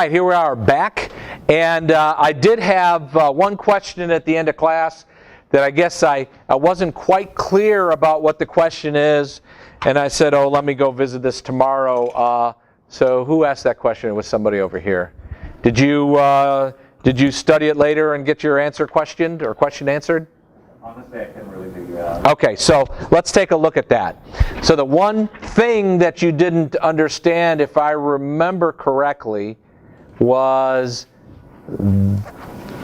right, here we are back, and I did have one question at the end of class that I guess I wasn't quite clear about what the question is, and I said, oh, let me go visit this tomorrow. So who asked that question? It was somebody over here. Did you study it later and get your answer questioned or question answered? Honestly, I couldn't really figure it out. Okay, so let's take a look at that. So the one thing that you didn't understand, if I remember correctly, was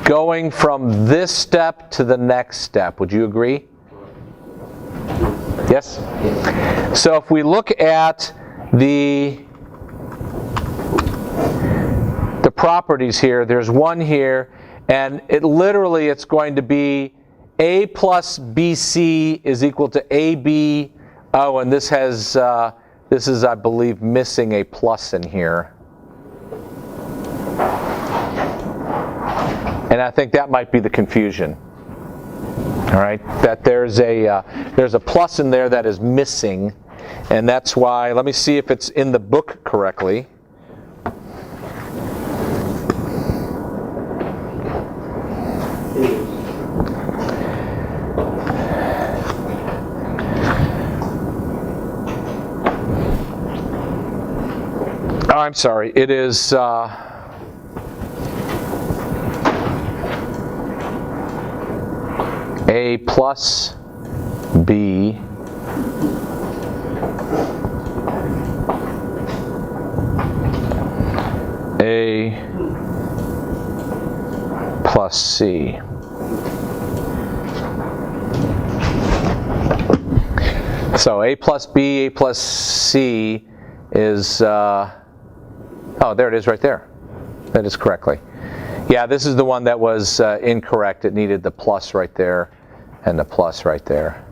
going from this step to the next step. Would you agree? Yes? So if we look at the properties here, there's one here, and it's going to be A plus BC is equal to AB. Oh, and this is, I believe, missing a plus in here. And I think that might be the confusion. All right, that there's a plus in there that is missing, and that's why. Let me see if it's in the book correctly. Oh, I'm sorry. It is A plus B A plus C. So A plus B, A plus C is, oh, there it is right there. That is correctly. Yeah, this is the one that was incorrect. It needed the plus right there and the plus right there.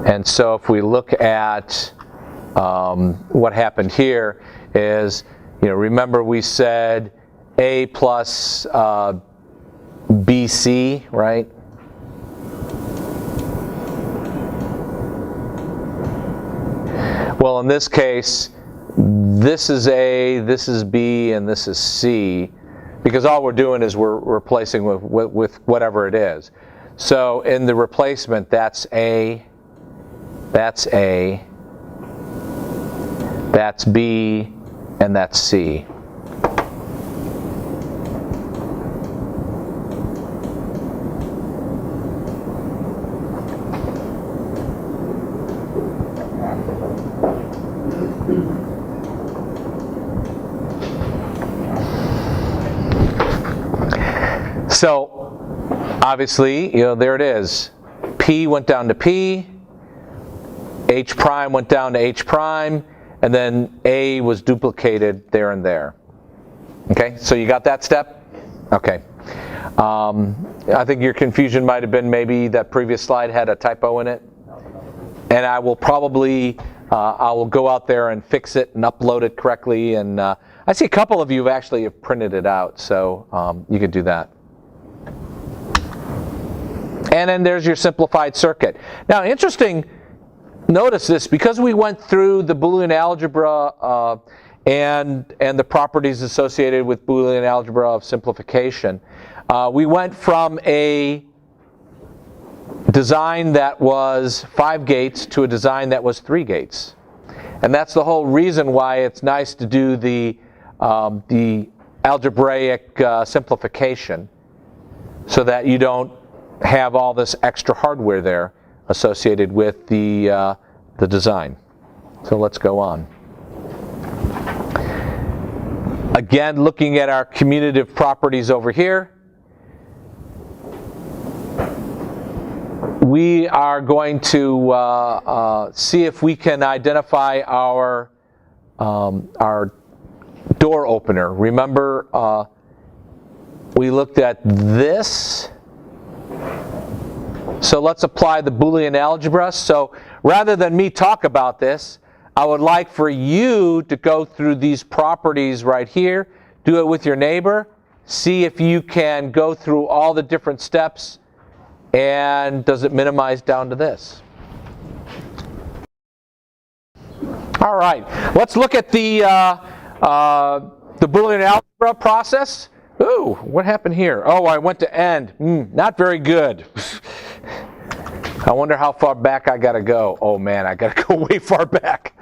And so if we look at what happened here is, remember we said A plus BC, right? Well, in this case, this is A, this is B, and this is C, because all we're doing is we're replacing with whatever it is. So in the replacement, that's A, that's A, that's B, and that's C. So, obviously, there it is. P went down to P, H prime went down to H prime, and then A was duplicated there and there. Okay, so you got that step? Okay. I think your confusion might have been maybe that previous slide had a typo in it. And I will probably, I will go out there and fix it and upload it correctly. And I see a couple of you actually have printed it out, so you could do that. And then there's your simplified circuit. Now, interesting, notice this, because we went through the Boolean algebra and the properties associated with Boolean algebra of simplification, we went from a design that was 5 gates to a design that was 3 gates. And that's the whole reason why it's nice to do the algebraic simplification, so that you don't have all this extra hardware there associated with the design. So let's go on. Again, looking at our commutative properties over here, we are going to see if we can identify our door opener. Remember, we looked at this. So let's apply the Boolean algebra. So rather than me talk about this, I would like for you to go through these properties right here, do it with your neighbor, see if you can go through all the different steps, and does it minimize down to this? All right, let's look at the Boolean algebra process. Ooh, what happened here? Oh, I went to end. Not very good. I wonder how far back I got to go. Oh man, I got to go way far back.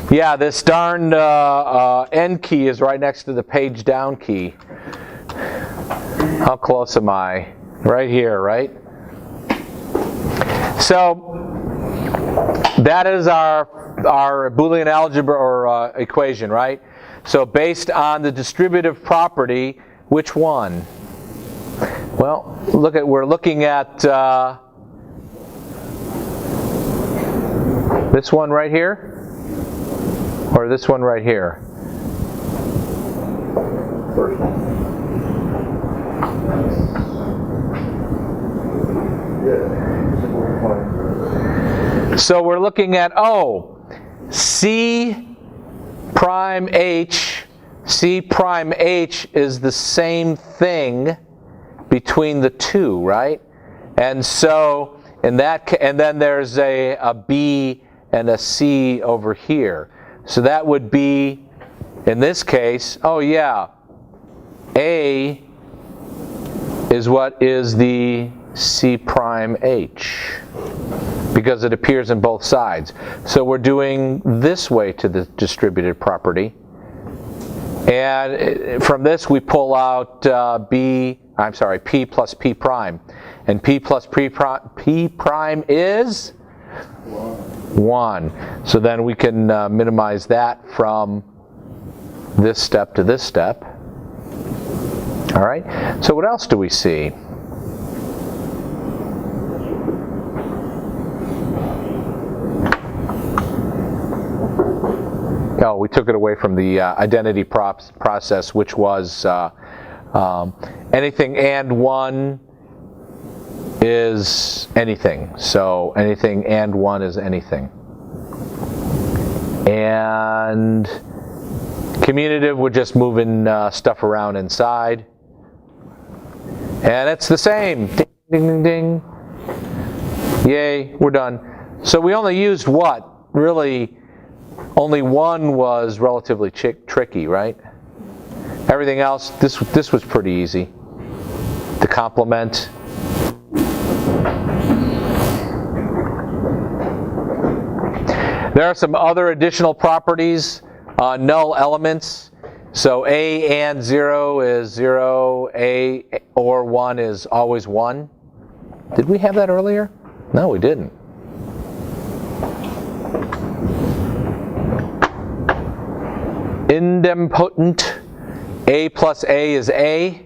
Yeah, this darn end key is right next to the page down key. How close am I? Right here, right? So that is our Boolean algebra or equation, right? So based on the distributive property, which one? Well, we're looking at this one right here, or this one right here. First one. Yeah. So we're looking at C prime H. C prime H is the same thing between the two, right? And so in that, and then there's a B and a C over here. So that would be, in this case, oh yeah, A is what is the C prime H, because it appears in both sides. So we're doing this way to the distributed property. And from this we pull out P plus P prime. And P plus P prime is 1. So then we can minimize that from this step to this step. All right, so what else do we see? Oh, we took it away from the identity process, which was anything and 1 is anything. So anything and 1 is anything. And commutative, we're just moving stuff around inside. And it's the same. Ding, ding, ding, ding. Yay, we're done. So we only used what? Really, only one was relatively tricky, right? Everything else, this was pretty easy. The complement. There are some other additional properties. Null elements. So A and 0 is 0. A or 1 is always 1. Did we have that earlier? No, we didn't. Idempotent. A plus A is A.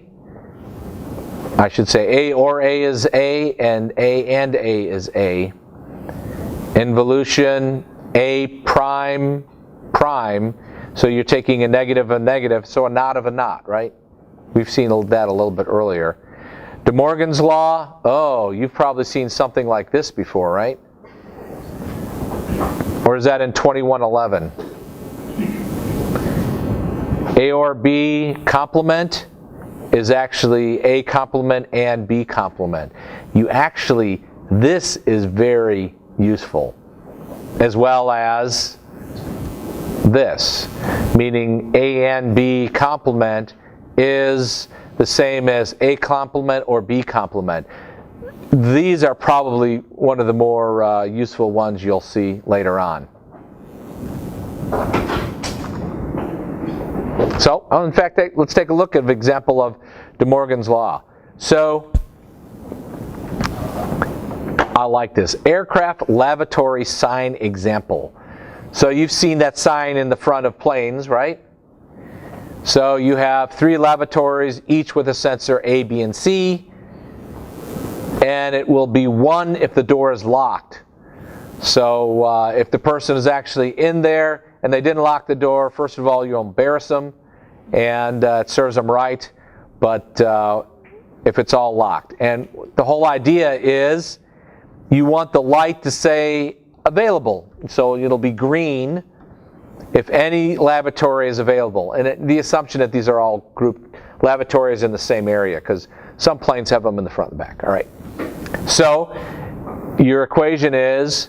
I should say A or A is A, and A is A. Involution, A prime, prime. So you're taking a negative, so a not of a not, right? We've seen that a little bit earlier. De Morgan's law, oh, you've probably seen something like this before, right? Or is that in 2111? A or B complement is actually A complement and B complement. This is very useful, as well as this, meaning A and B complement is the same as A complement or B complement. These are probably one of the more useful ones you'll see later on. So, in fact, let's take a look at an example of De Morgan's law. So, I like this. Aircraft lavatory sign example. So you've seen that sign in the front of planes, right? So you have 3 lavatories, each with a sensor A, B, and C. And it will be 1 if the door is locked. So if the person is actually in there and they didn't lock the door, first of all, you'll embarrass them, and it serves them right. But if it's all locked. And the whole idea is you want the light to say available. So it'll be green if any lavatory is available. And the assumption that these are all grouped lavatories in the same area, because some planes have them in the front and back. All right. So your equation is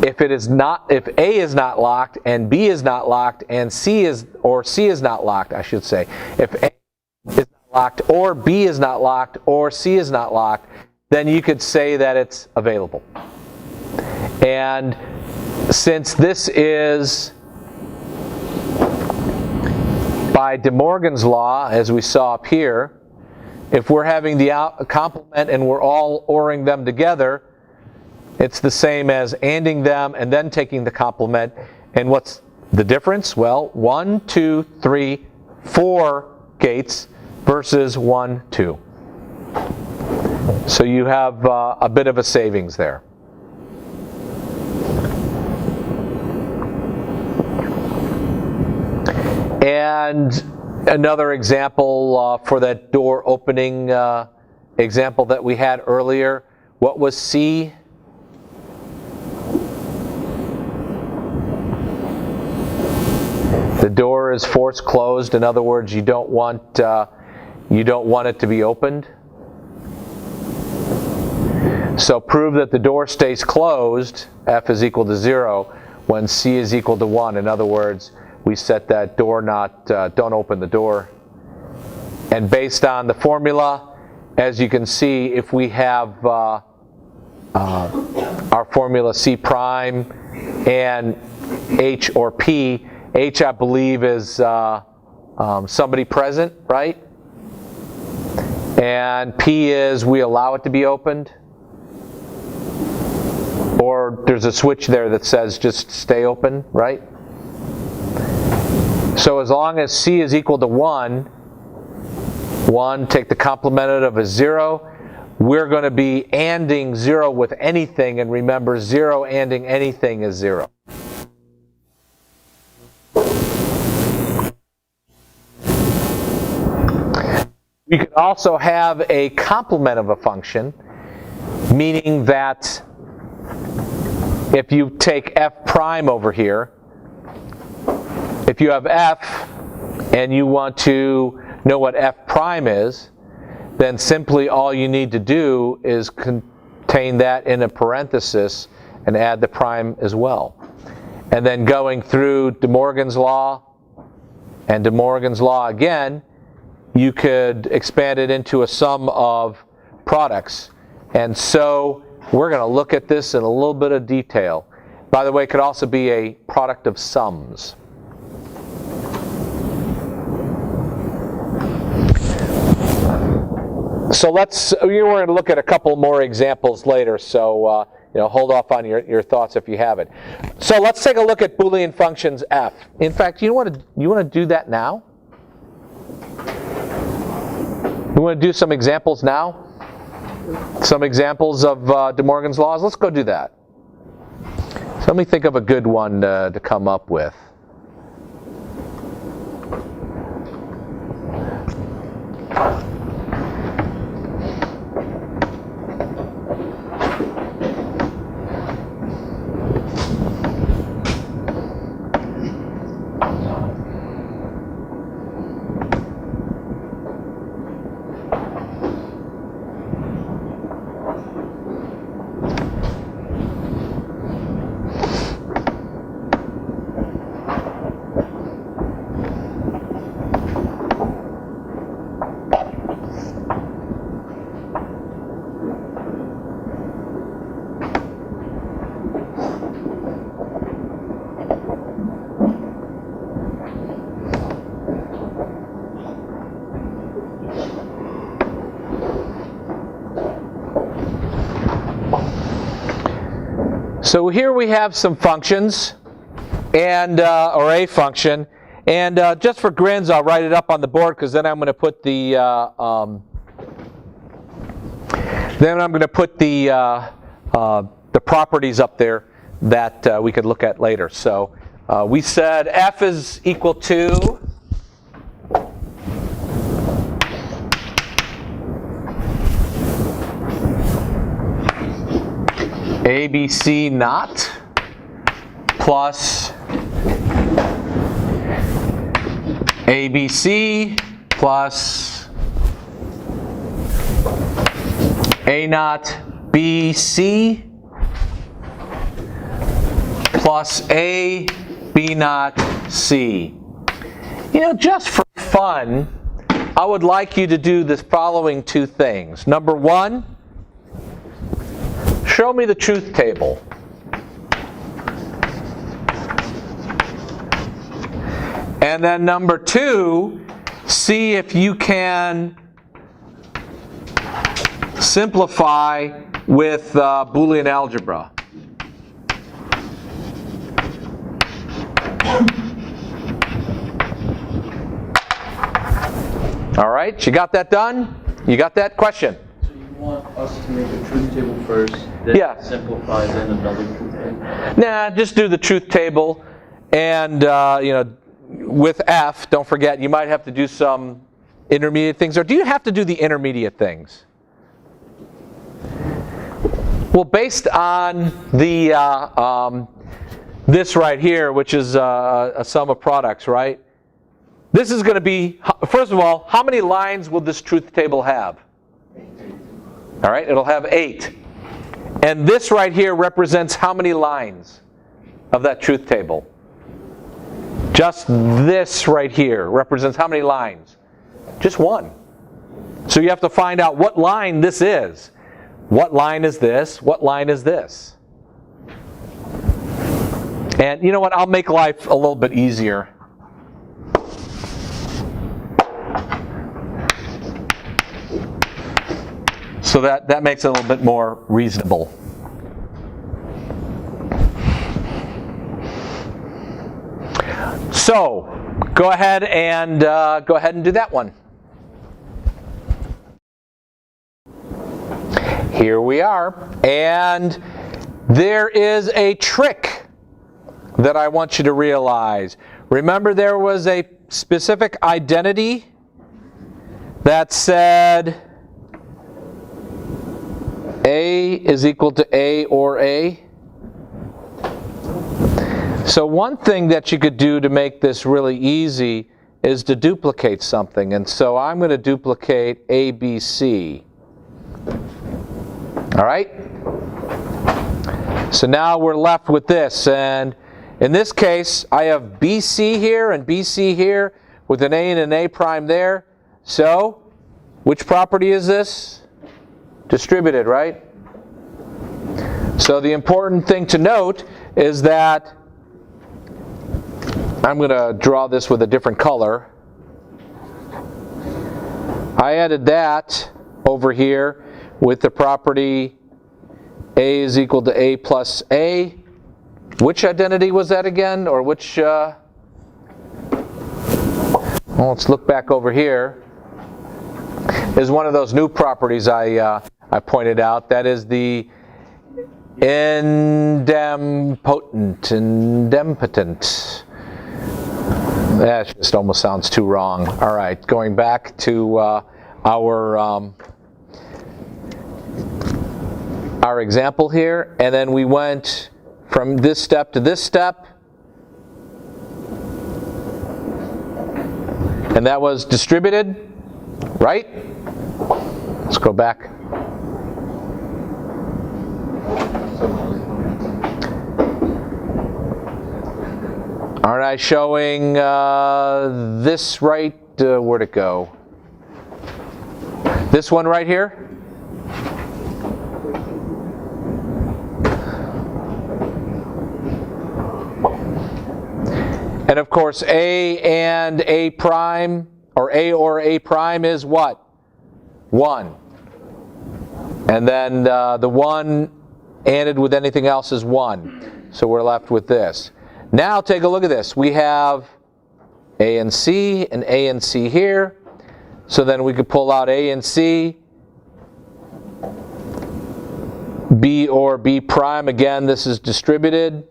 if A is not locked and B is not locked and C is not locked, I should say. If A is not locked or B is not locked or C is not locked, then you could say that it's available. And since this is by De Morgan's law, as we saw up here, if we're having the complement and we're all ORing them together, it's the same as ANDing them and then taking the complement. And what's the difference? Well, 1, 2, 3, 4 gates versus 1, 2. So you have a bit of a savings there. And another example for that door opening example that we had earlier, what was C? The door is force closed. In other words, you don't want it to be opened. So prove that the door stays closed, F is equal to 0, when C is equal to 1. In other words, we set that door don't open the door. And based on the formula, as you can see, if we have our formula C prime and H or P, H I believe is somebody present, right? And P is we allow it to be opened. Or there's a switch there that says just stay open, right? So as long as C is equal to 1, take the complement of a 0, we're going to be ANDing 0 with anything, and remember 0 ANDing anything is 0. We could also have a complement of a function, meaning that if you take f prime over here, if you have f and you want to know what f prime is, then simply all you need to do is contain that in a parenthesis and add the prime as well. And then going through De Morgan's law and De Morgan's law again, you could expand it into a sum of products. And so we're going to look at this in a little bit of detail. By the way, it could also be a product of sums. So we're going to look at a couple more examples later, so hold off on your thoughts if you have it. So let's take a look at Boolean functions f. In fact, you want to do that now? You want to do some examples now? Some examples of De Morgan's laws? Let's go do that. So let me think of a good one to come up with. So here we have some functions, and or a function, and just for grins, I'll write it up on the board because then I'm going to put the properties up there that we could look at later. So we said f is equal to ABC not plus ABC plus A naught BC plus A, B naught, C. You know, just for fun, I would like you to do the following two things. Number one, show me the truth table. And then number two, see if you can simplify with Boolean algebra. All right, you got that done? You got that question? So you want us to make a truth table first, then simplify, then another truth table? Nah, just do the truth table, and you know, with F, don't forget, you might have to do some intermediate things. Or do you have to do the intermediate things? Well, based on the this right here, which is a sum of products, right? This is going to be, first of all, how many lines will this truth table have? All right, it'll have 8. And this right here represents how many lines of that truth table? Just this right here represents how many lines? Just 1. So you have to find out what line this is. What line is this? What line is this? And you know what? I'll make life a little bit easier. So that makes it a little bit more reasonable. So go ahead and do that one. Here we are, and there is a trick that I want you to realize. Remember, there was a specific identity that said A is equal to A or A. So one thing that you could do to make this really easy is to duplicate something. And so I'm going to duplicate ABC. All right? So now we're left with this. And in this case, I have BC here and BC here with an A and an A prime there. So which property is this? Distributed, right? So the important thing to note is that I'm going to draw this with a different color. I added that over here with the property A is equal to A plus A. Which identity was that again? Or which, well, let's look back over here. Is one of those new properties I pointed out. That is the idempotent. That just almost sounds too wrong. All right, going back to our example here, and then we went from this step to this step, and that was distributed, right? Let's go back. Aren't I showing this right? Where'd it go? This one right here? And of course, A and A prime, or A or A prime is what? 1. And then the 1 added with anything else is 1. So we're left with this. Now take a look at this. We have A and C here. So then we could pull out A and C. B or B prime, again, this is distributed.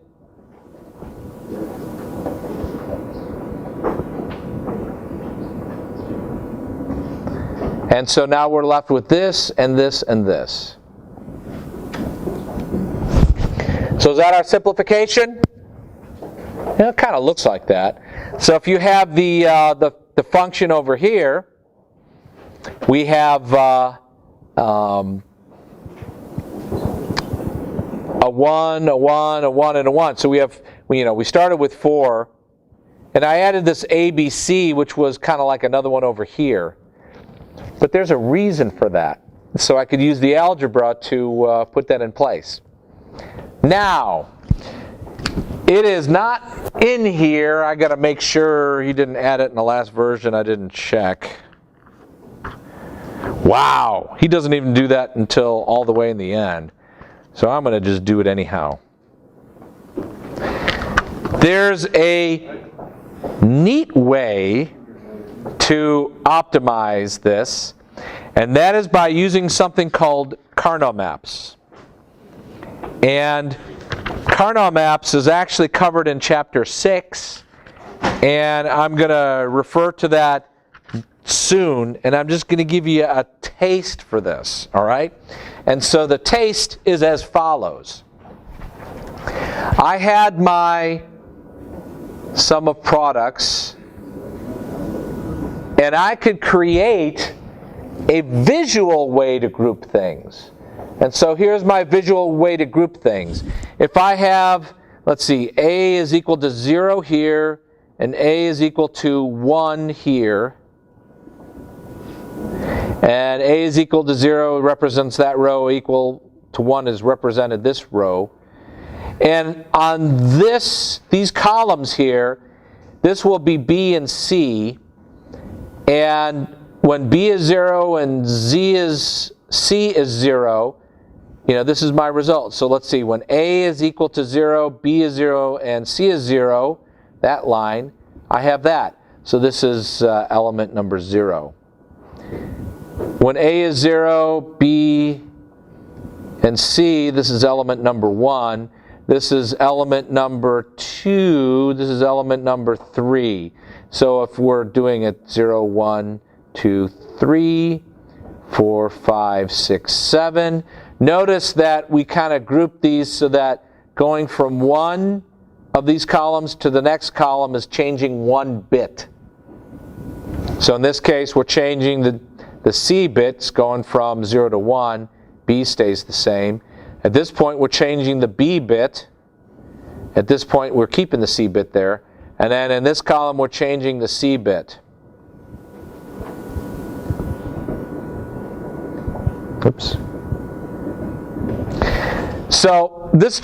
And so now we're left with this and this and this. So is that our simplification? Yeah, it kind of looks like that. So if you have the function over here, we have a 1, a 1, a 1, and a 1. So we started with 4, and I added this ABC, which was kind of like another one over here. But there's a reason for that. So I could use the algebra to put that in place. Now, it is not in here. I got to make sure he didn't add it in the last version. I didn't check. Wow, he doesn't even do that until all the way in the end. So I'm going to just do it anyhow. There's a neat way to optimize this, and that is by using something called Carnot maps. And Carnot maps is actually covered in chapter 6, and I'm going to refer to that soon, and I'm just going to give you a taste for this, all right? And so the taste is as follows. I had my sum of products, and I could create a visual way to group things. And so here's my visual way to group things. If I have, let's see, A is equal to 0 here, and A is equal to 1 here, and A is equal to 0 represents that row, equal to 1 is represented this row. And on these columns here, this will be B and C. And when B is 0 and C is 0, this is my result. So let's see, when A is equal to 0, B is 0, and C is 0, that line, I have that. So this is element number 0. When A is 0, B and C, this is element number 1. This is element number 2. This is element number 3. So if we're doing it 0, 1, 2, 3, 4, 5, 6, 7. Notice that we kind of group these so that going from one of these columns to the next column is changing 1 bit. So in this case, we're changing the C bits going from 0 to 1. B stays the same. At this point, we're changing the B bit. At this point, we're keeping the C bit there. And then in this column, we're changing the C bit. Oops. So this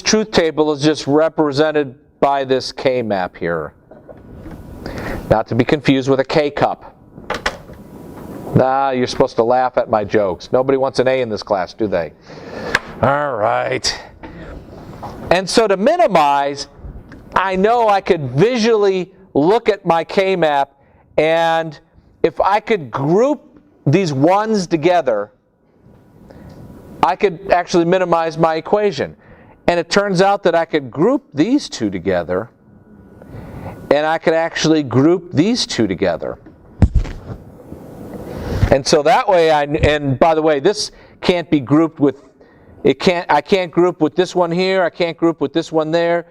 truth table is just represented by this K map here. Not to be confused with a K cup. You're supposed to laugh at my jokes. Nobody wants an A in this class, do they? All right. And so to minimize, I know I could visually look at my K map, and if I could group these ones together, I could actually minimize my equation. And it turns out that I could group these two together, and I could actually group these two together. And so that way, and by the way, this can't be grouped with, I can't group with this one here, I can't group with this one there.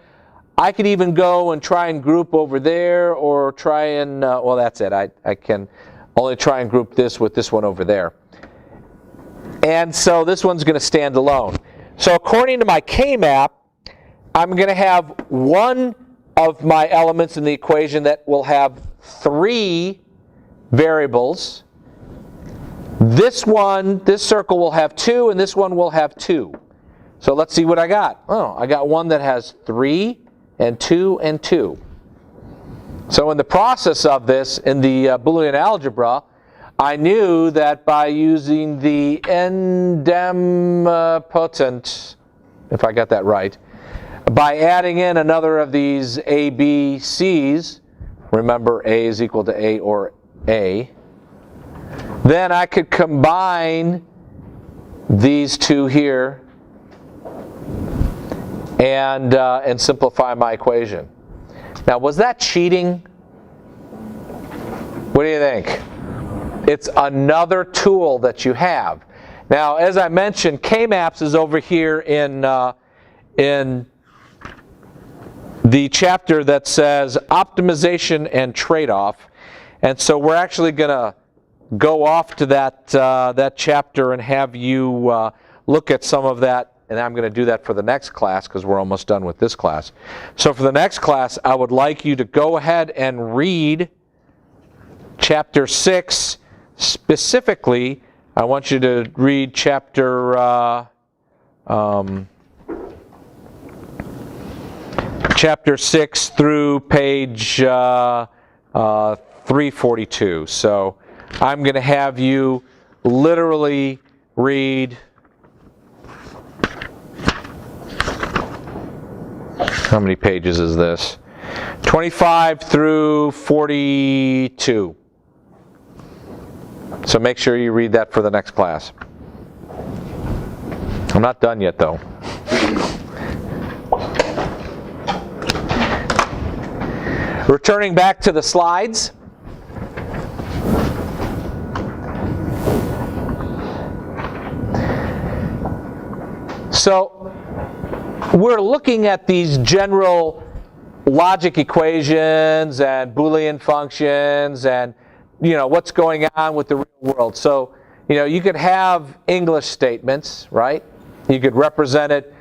I could even go and try and group over there, or try and, well, that's it. I can only try and group this with this one over there. And so this one's going to stand alone. So according to my K-map, I'm going to have one of my elements in the equation that will have 3 variables. This circle will have 2, and this one will have 2. So let's see what I got. Oh, I got one that has 3 and 2 and 2. So in the process of this, in the Boolean algebra, I knew that by using the idempotent, if I got that right, by adding in another of these A, B, C's, remember A is equal to A or A, then I could combine these two here and simplify my equation. Now, was that cheating? What do you think? It's another tool that you have. Now, as I mentioned, K-maps is over here in the chapter that says optimization and trade-off. And so we're actually going to go off to that chapter and have you look at some of that and I'm going to do that for the next class because we're almost done with this class. So for the next class, I would like you to go ahead and read chapter 6. Specifically, I want you to read chapter 6 through page 342. So I'm going to have you literally read, how many pages is this? 25 through 42. So make sure you read that for the next class. I'm not done yet, though. Returning back to the slides. So we're looking at these general logic equations and Boolean functions and what's going on with the real world. So you could have English statements, right? You could represent it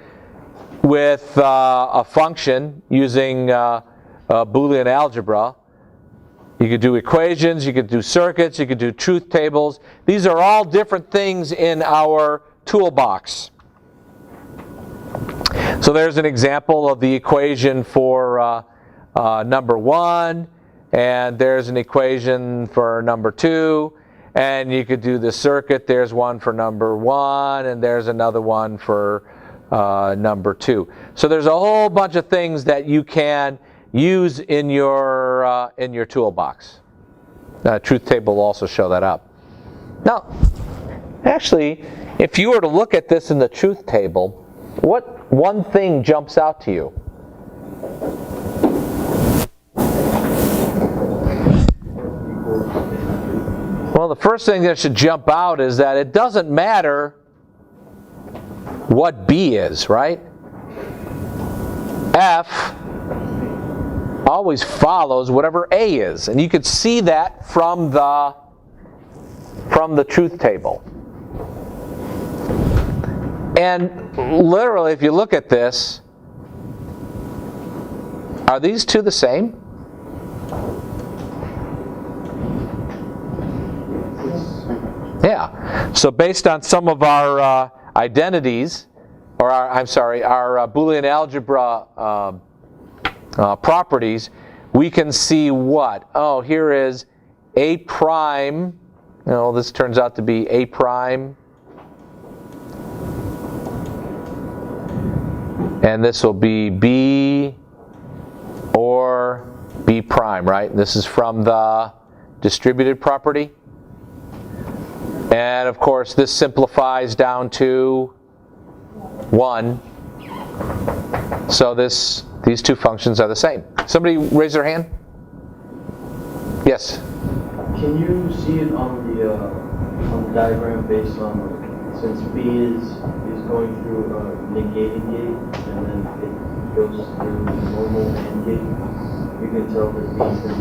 with a function using Boolean algebra. You could do equations, you could do circuits, you could do truth tables. These are all different things in our toolbox. So there's an example of the equation for number 1, and there's an equation for number 2, and you could do the circuit. There's one for number 1, and there's another one for number 2. So there's a whole bunch of things that you can use in your toolbox. Truth table will also show that up. Now, actually, if you were to look at this in the truth table, what one thing jumps out to you? Well, the first thing that should jump out is that it doesn't matter what B is, right? F always follows whatever A is, and you could see that from the truth table. And literally, if you look at this, are these two the same? Yeah. So based on some of our identities, or our Boolean algebra properties, we can see what? Oh, here is A prime. This turns out to be A prime. And this will be B or B prime, right? This is from the distributed property. And of course, this simplifies down to 1. So these two functions are the same. Somebody raise their hand? Yes? Can you see it on the diagram based on, since B is going through a negating gate and then it goes through normal AND gate, you can tell that B is going to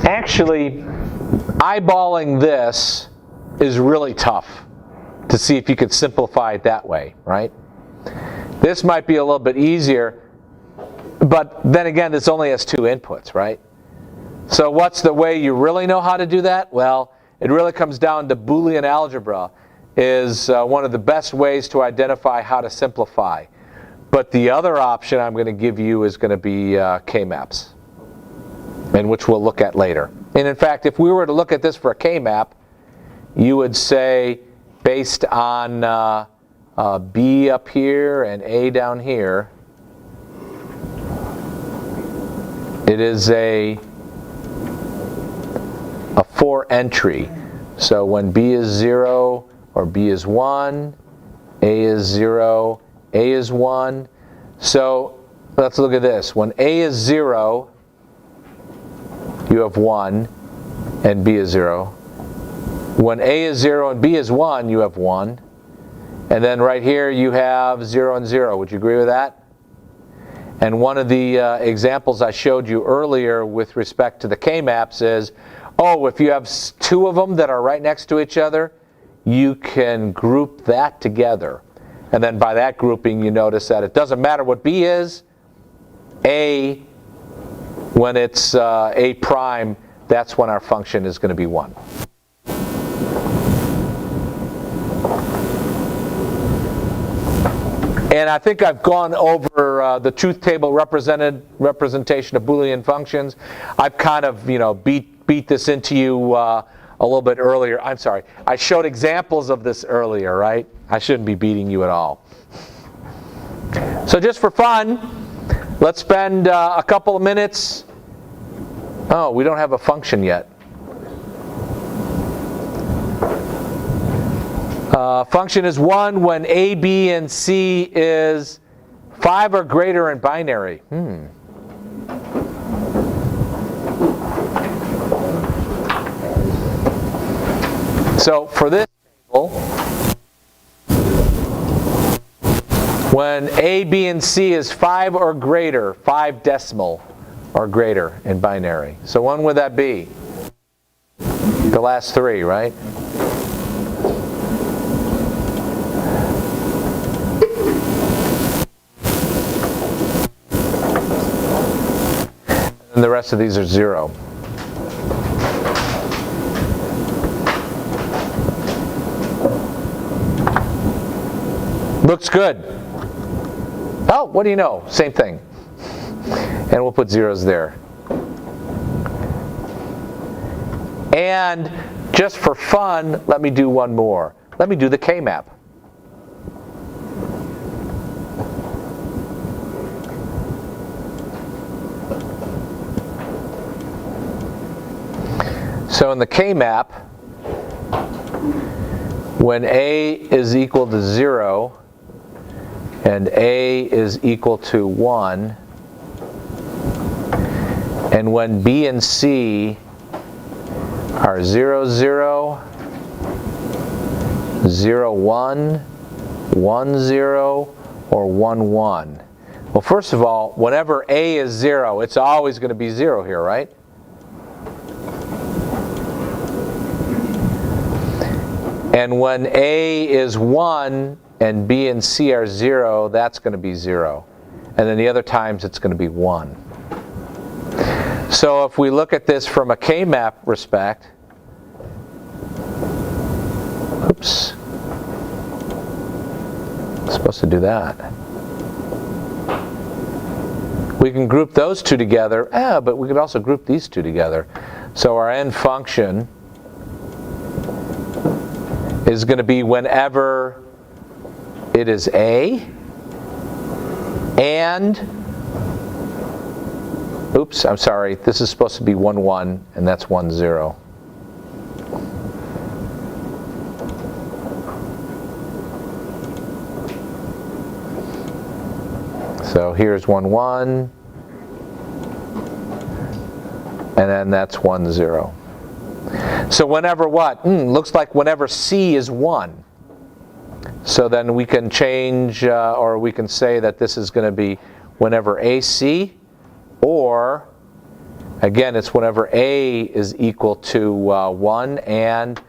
be Actually, eyeballing this is really tough to see if you could simplify it that way, right? This might be a little bit easier, but then again, this only has 2 inputs, right? So what's the way you really know how to do that? Well, it really comes down to Boolean algebra is one of the best ways to identify how to simplify. But the other option I'm going to give you is going to be K-maps, and which we'll look at later. And in fact, if we were to look at this for a K-map, you would say, based on B up here and A down here, it is a 4-entry. So when B is 0 or B is 1, A is 0, A is 1. So let's look at this. When A is 0, you have 1 and B is 0. When A is 0 and B is 1, you have 1. And then right here you have 0 and 0. Would you agree with that? And one of the examples I showed you earlier with respect to the K-maps is, if you have 2 of them that are right next to each other, you can group that together. And then by that grouping, you notice that it doesn't matter what B is. A, when it's A prime, that's when our function is going to be 1. And I think I've gone over the truth table representation of Boolean functions. I've kind of, beat this into you a little bit earlier. I'm sorry. I showed examples of this earlier, right? I shouldn't be beating you at all. So just for fun, let's spend a couple of minutes. Oh, we don't have a function yet. Function is 1 when A, B, and C is 5 or greater in binary. So for this table, when A, B, and C is 5 or greater, 5 decimal or greater in binary. So when would that be? The last 3, right? And the rest of these are 0. Looks good. Oh, what do you know? Same thing. And we'll put zeros there. And just for fun, let me do one more. Let me do the K-map. So in the K-map, when A is equal to 0 and A is equal to 1, and when B and C are 0, 0, 0, 1, 1, 0, or 1, 1. Well, first of all, whenever A is 0, it's always going to be 0 here, right? And when A is 1 and B and C are 0, that's going to be 0. And then the other times it's going to be 1. So if we look at this from a K-map respect, oops, I'm supposed to do that. We can group those two together, but we could also group these two together. So our end function is going to be whenever it is A and, oops, I'm sorry, this is supposed to be 1, 1, and that's 1, 0. So here's 1, 1, and then that's 1, 0. So whenever what? Looks like whenever C is 1. So then we can change, or we can say that this is going to be whenever AC, or again, it's whenever A is equal to 1, and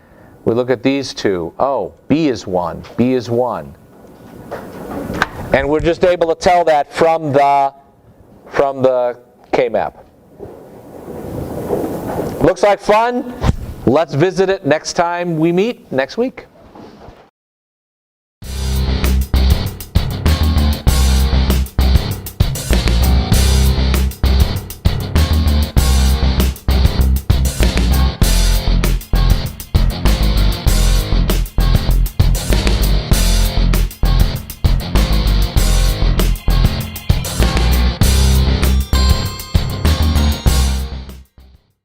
we look at these two. Oh, B is 1. B is 1. And we're just able to tell that from the K-map. Looks like fun. Let's visit it next time we meet next week.